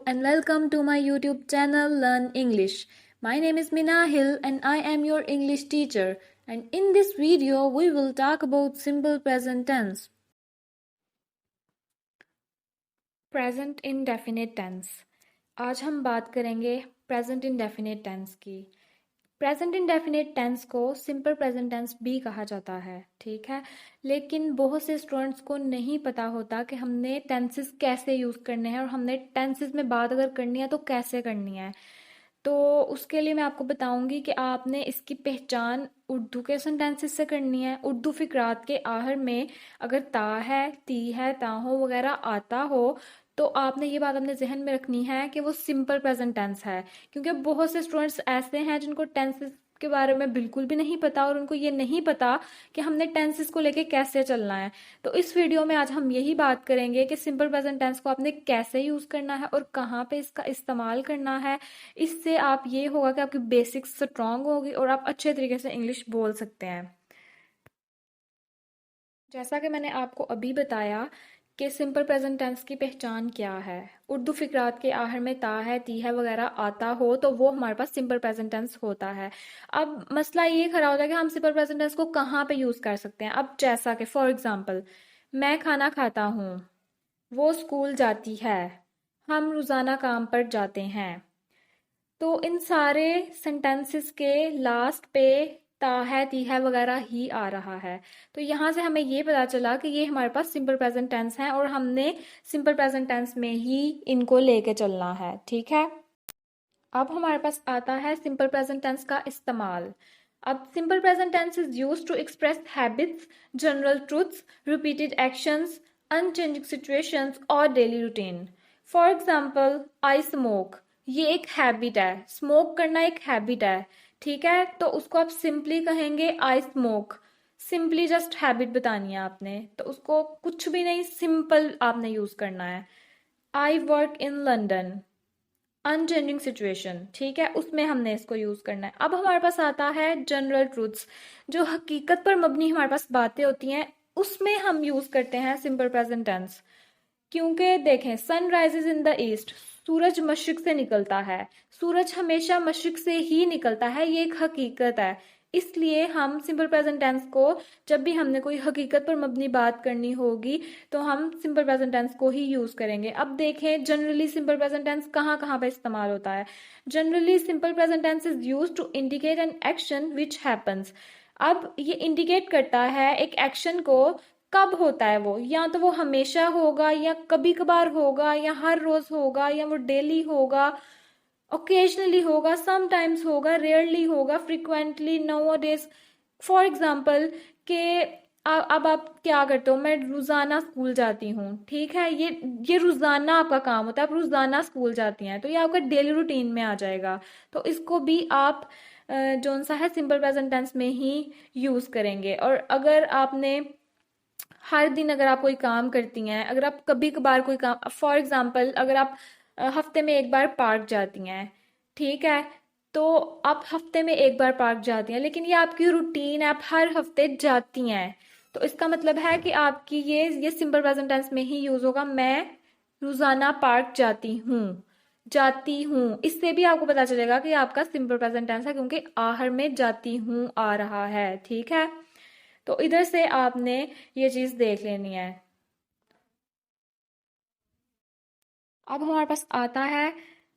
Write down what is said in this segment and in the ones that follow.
and welcome to my YouTube channel Learn English. My name is Mina Hill and I am your English teacher, and in this video we will talk about simple present tense. Present indefinite tense. आज हम बात करेंगे present indefinite tense की। Present indefinite tense को simple present tense भी कहा जाता है, ठीक है। लेकिन बहुत से स्टूडेंट्स को नहीं पता होता कि हमने टेंसेस कैसे यूज़ करने हैं और हमने टेंसेस में बात अगर करनी है तो कैसे करनी है। तो उसके लिए मैं आपको बताऊंगी कि आपने इसकी पहचान उर्दू के सेंटेंसेस से करनी है। उर्दू फिक्रात के आखिर में अगर ता है, ती है, ताहो वगैरह आता हो तो आपने ये बात अपने जहन में रखनी है कि वो सिंपल प्रेजेंट टेंस है, क्योंकि बहुत से स्टूडेंट्स ऐसे हैं जिनको टेंसेस के बारे में बिल्कुल भी नहीं पता और उनको ये नहीं पता कि हमने टेंसेस को लेके कैसे चलना है। तो इस वीडियो में आज हम यही बात करेंगे कि सिंपल प्रेजेंट टेंस को आपने कैसे यूज करना है और कहाँ पे इसका इस्तेमाल करना है। इससे आप ये होगा कि आपकी बेसिक्स स्ट्रांग होगी और आप अच्छे तरीके से इंग्लिश बोल सकते हैं। जैसा कि मैंने आपको अभी बताया कि सिंपल प्रेजेंट टेंस की पहचान क्या है। उर्दू फिक्रात के आखिर में ता है, ती है वगैरह आता हो तो वो हमारे पास सिंपल प्रेजेंट टेंस होता है। अब मसला ये खड़ा होता है कि हम सिंपल प्रेजेंट टेंस को कहाँ पे यूज कर सकते हैं। अब जैसा कि फॉर एग्जांपल, मैं खाना खाता हूँ, वो स्कूल जाती है, हम रोजाना काम पर जाते हैं। तो इन सारे सेंटेंसेस के लास्ट पे ता है, ती है वगैरह ही आ रहा है। तो यहाँ से हमें ये पता चला कि ये हमारे पास सिंपल प्रेजेंट टेंस है और हमने सिंपल प्रेजेंट टेंस में ही इनको लेके चलना है, ठीक है। अब हमारे पास आता है सिंपल प्रेजेंट टेंस का इस्तेमाल। अब simple present tense is used to express habits, general truths, repeated actions, unchanging situations और daily routine. For example, I smoke, ये एक हैबिट है, स्मोक करना एक हैबिट है, ठीक है। तो उसको आप सिंपली कहेंगे I smoke, simply just habit बतानी है आपने, तो उसको कुछ भी नहीं, सिंपल आपने यूज करना है। I work in London, unchanging situation, ठीक है, उसमें हमने इसको यूज करना है। अब हमारे पास आता है जनरल ट्रूथ्स, जो हकीकत पर मबनी हमारे पास बातें होती हैं, उसमें हम यूज करते हैं सिंपल प्रेजेंट टेंस। क्योंकि देखें, sun rises in the east, सूरज मशरिक से निकलता है, सूरज हमेशा मशरिक से ही निकलता है, ये एक हकीकत है। इसलिए हम सिंपल प्रेजेंट टेंस को जब भी हमने कोई हकीकत पर मबनी बात करनी होगी तो हम सिंपल प्रेजेंट टेंस को ही यूज करेंगे। अब देखें जनरली सिंपल प्रेजेंट टेंस कहाँ कहाँ पे इस्तेमाल होता है। Generally simple present tense is use to indicate an action which happens. अब ये इंडिकेट करता है एक एक्शन को, कब होता है वो, या तो वो हमेशा होगा या कभी कभार होगा या हर रोज होगा या वो डेली होगा, ओकेजनली होगा, समटाइम्स होगा, रेयरली होगा, फ्रिक्वेंटली, नाउअडेज। फॉर एग्जाम्पल के अब आप क्या करते हो, मैं रोजाना स्कूल जाती हूँ, ठीक है, ये रोजाना आपका काम होता है, आप रोजाना स्कूल जाती हैं, तो ये आपका डेली रूटीन में आ जाएगा। तो इसको भी आप जो सा है सिंपल प्रेजेंट टेंस में ही यूज करेंगे। और अगर आपने हर दिन अगर आप कोई काम करती हैं, अगर आप कभी कभार कोई काम, फॉर एग्जाम्पल अगर आप हफ्ते में एक बार पार्क जाती हैं, ठीक है, तो आप हफ्ते में एक बार पार्क जाती हैं, लेकिन ये आपकी रूटीन है, आप हर हफ्ते जाती हैं, तो इसका मतलब है कि आपकी ये सिंपल प्रेजेंट टेंस में ही यूज होगा। मैं रोजाना पार्क जाती हूँ, जाती हूँ, इससे भी आपको पता चलेगा कि आपका सिंपल प्रेजेंट टेंस है, क्योंकि आखिर में जाती हूँ आ रहा है, ठीक है। तो इधर से आपने ये चीज देख लेनी है। अब हमारे पास आता है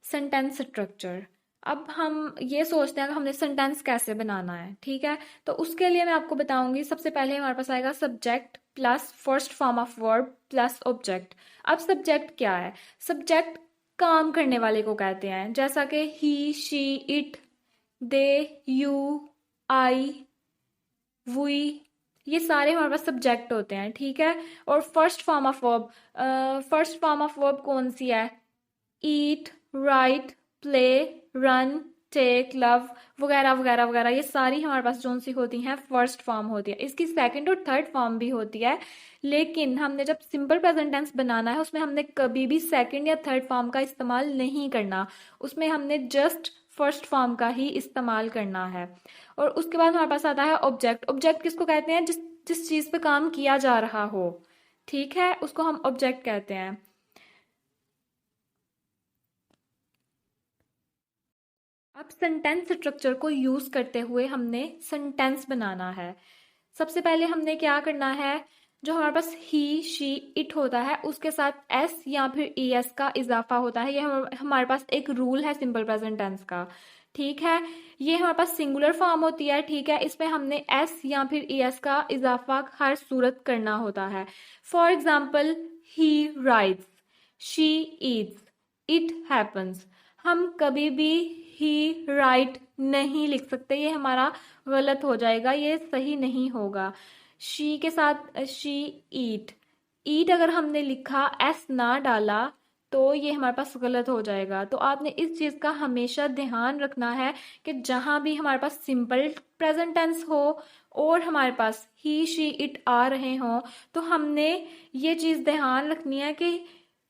सेंटेंस स्ट्रक्चर। अब हम ये सोचते हैं कि हमने सेंटेंस कैसे बनाना है, ठीक है। तो उसके लिए मैं आपको बताऊंगी। सबसे पहले हमारे पास आएगा subject plus first form of verb plus object. अब सब्जेक्ट क्या है? सब्जेक्ट काम करने वाले को कहते हैं, जैसा कि he, she, it, they, you, I, we, ये सारे हमारे पास सब्जेक्ट होते हैं, ठीक है। और first form of verb, first form of verb कौन सी है? Eat, write, play, run, take, love वगैरह वगैरह वगैरह, ये सारी हमारे पास जो सी होती हैं फर्स्ट फॉर्म होती है। इसकी सेकंड और थर्ड फॉर्म भी होती है, लेकिन हमने जब सिंपल प्रेजेंट टेंस बनाना है उसमें हमने कभी भी सेकंड या थर्ड फॉर्म का इस्तेमाल नहीं करना, उसमें हमने जस्ट फर्स्ट फॉर्म का ही इस्तेमाल करना है। और उसके बाद हमारे पास आता है ऑब्जेक्ट। ऑब्जेक्ट किसको कहते हैं? जिस जिस चीज पे काम किया जा रहा हो, ठीक है, उसको हम ऑब्जेक्ट कहते हैं। अब सेंटेंस स्ट्रक्चर को यूज करते हुए हमने सेंटेंस बनाना है। सबसे पहले हमने क्या करना है, जो हमारे पास ही शी इट होता है उसके साथ एस या फिर ई एस का इजाफा होता है। ये हमारे पास एक रूल है सिंपल प्रेजेंट टेंस का, ठीक है। ये हमारे पास सिंगुलर फॉर्म होती है, ठीक है। इसमें हमने एस या फिर ई एस का इजाफा हर सूरत करना होता है। For example, he rights, she Yeats, it happens. हम कभी भी ही राइट नहीं लिख सकते, ये हमारा गलत हो जाएगा, ये सही नहीं होगा। शी के साथ शी ईट, ईट अगर हमने लिखा एस ना डाला तो ये हमारे पास गलत हो जाएगा। तो आपने इस चीज़ का हमेशा ध्यान रखना है कि जहां भी हमारे पास सिंपल प्रेजेंट टेंस हो और हमारे पास ही शी इट आ रहे हों, तो हमने ये चीज़ ध्यान रखनी है कि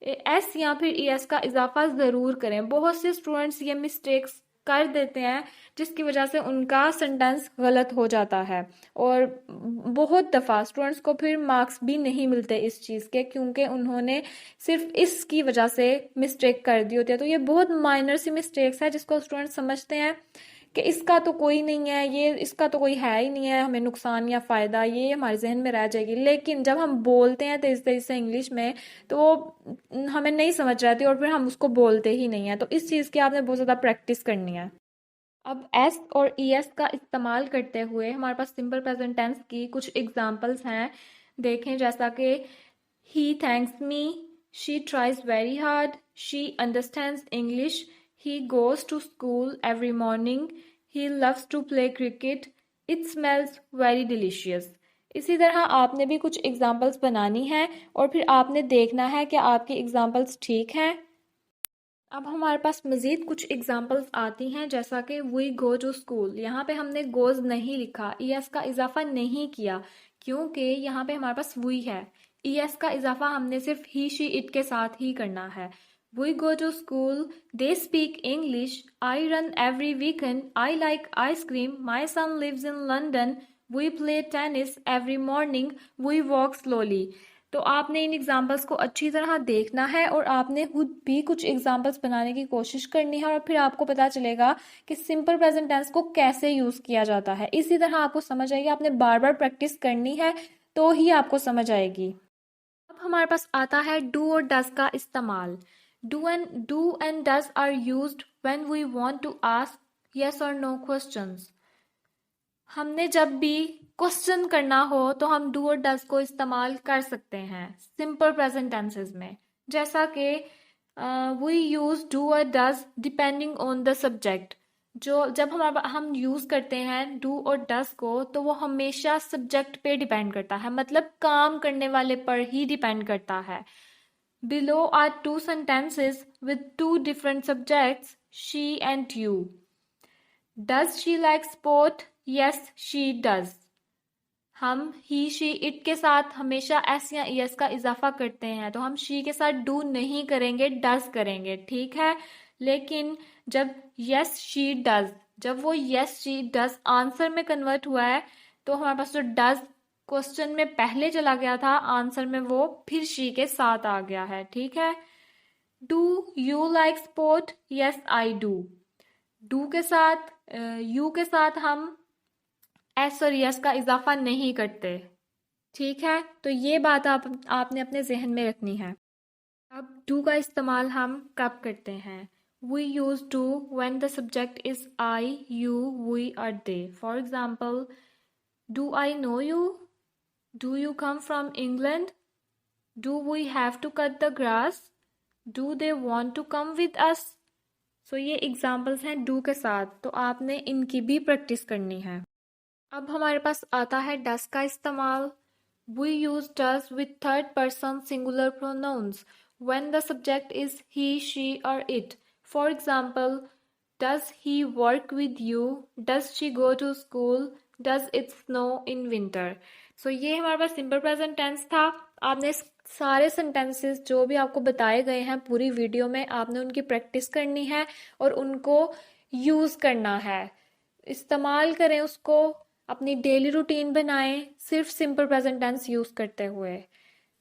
एस या फिर ई एस का इजाफा ज़रूर करें। बहुत से स्टूडेंट्स ये मिस्टेक्स कर देते हैं जिसकी वजह से उनका सेंटेंस गलत हो जाता है, और बहुत दफ़ा स्टूडेंट्स को फिर मार्क्स भी नहीं मिलते इस चीज़ के, क्योंकि उन्होंने सिर्फ इसकी वजह से मिस्टेक कर दी होती है। तो ये बहुत माइनर सी मिस्टेक्स है जिसको स्टूडेंट्स समझते हैं कि इसका तो कोई नहीं है, ये इसका तो कोई है ही नहीं है, हमें नुकसान या फ़ायदा, ये हमारे जहन में रह जाएगी। लेकिन जब हम बोलते हैं तेज तेज से इंग्लिश में तो वो हमें नहीं समझ रहती और फिर हम उसको बोलते ही नहीं है। तो इस चीज़ की आपने बहुत ज़्यादा प्रैक्टिस करनी है। अब एस और ई एस का इस्तेमाल करते हुए हमारे पास सिंपल प्रेजेंट टेंस की कुछ एग्जांपल्स हैं। देखें, जैसा कि he thanks me, she tries very hard, she understands English, he goes to school every morning, he loves to play cricket, it smells very delicious. इसी तरह आपने भी कुछ एग्जांपल्स बनानी है और फिर आपने देखना है कि आपकी एग्जांपल्स ठीक हैं। अब हमारे पास मज़ीद कुछ एग्जांपल्स आती हैं, जैसा कि वी गो टू स्कूल। यहाँ पे हमने गोज नहीं लिखा, ई एस का इजाफा नहीं किया, क्योंकि यहाँ पे हमारे पास वी है। ई एस का इजाफा हमने सिर्फ ही शी इट के साथ ही करना है। We go to school, they speak English, I run every weekend, I like ice cream, my son lives in London, we play tennis every morning, we walk slowly. तो आपने इन एग्जाम्पल्स को अच्छी तरह देखना है और आपने खुद भी कुछ एग्जाम्पल्स बनाने की कोशिश करनी है, और फिर आपको पता चलेगा कि सिंपल प्रेजेंट टेंस को कैसे यूज़ किया जाता है। इसी तरह आपको समझ आएगी, आपने बार बार प्रैक्टिस करनी है तो ही आपको समझ आएगी। अब हमारे पास आता है डू और डज का इस्तेमाल। Do and does are used when we want to ask yes और नो क्वेश्चंस। हमने जब भी क्वेश्चन करना हो तो हम डू और डज को इस्तेमाल कर सकते हैं सिंपल प्रेजेंट टेंसेस में, जैसा कि वी यूज डू और does depending on the subject. जो जब हम यूज करते हैं डू और डज को, तो वो हमेशा सब्जेक्ट पे डिपेंड करता है, मतलब काम करने वाले पर ही डिपेंड करता है। Below are two sentences with two different subjects, she and you. Does she like sport? Yes she does. हम ही शी इट के साथ हमेशा एस या एस का इजाफा करते हैं, तो हम शी के साथ डू नहीं करेंगे, डज करेंगे, ठीक है। लेकिन जब यस शी डज, जब वो यस शी डज आंसर में कन्वर्ट हुआ है, तो हमारे पास जो डज क्वेश्चन में पहले चला गया था, आंसर में वो फिर शी के साथ आ गया है, ठीक है। Do you like sport? Yes I do. Do के साथ यू के साथ हम एस और यस का इजाफा नहीं करते, ठीक है। तो ये बात आपने अपने जहन में रखनी है। अब डू का इस्तेमाल हम कब करते हैं? We use do when the subject is I, you, we और they. For example, do I know you? Do you come from England? Do we have to cut the grass? Do they want to come with us? So ये examples हैं do के साथ, तो आपने इनकी भी practice करनी है। अब हमारे पास आता है डस का इस्तेमाल। We use does with third person singular pronouns when the subject is he, she और it. For example, does he work with you? Does she go to school? Does it snow in winter? So ये हमारे पास simple present tense था। आपने सारे sentences जो भी आपको बताए गए हैं पूरी वीडियो में, आपने उनकी प्रैक्टिस करनी है और उनको यूज़ करना है, इस्तेमाल करें उसको, अपनी डेली रूटीन बनाएं सिर्फ सिंपल प्रेजेंट टेंस यूज़ करते हुए।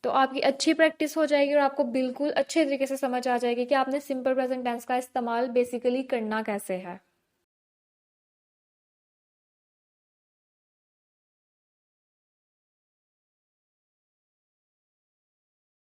तो आपकी अच्छी प्रैक्टिस हो जाएगी और आपको बिल्कुल अच्छे तरीके से समझ आ जाएगी कि आपने सिंपल प्रेजेंट टेंस का इस्तेमाल बेसिकली करना कैसे है।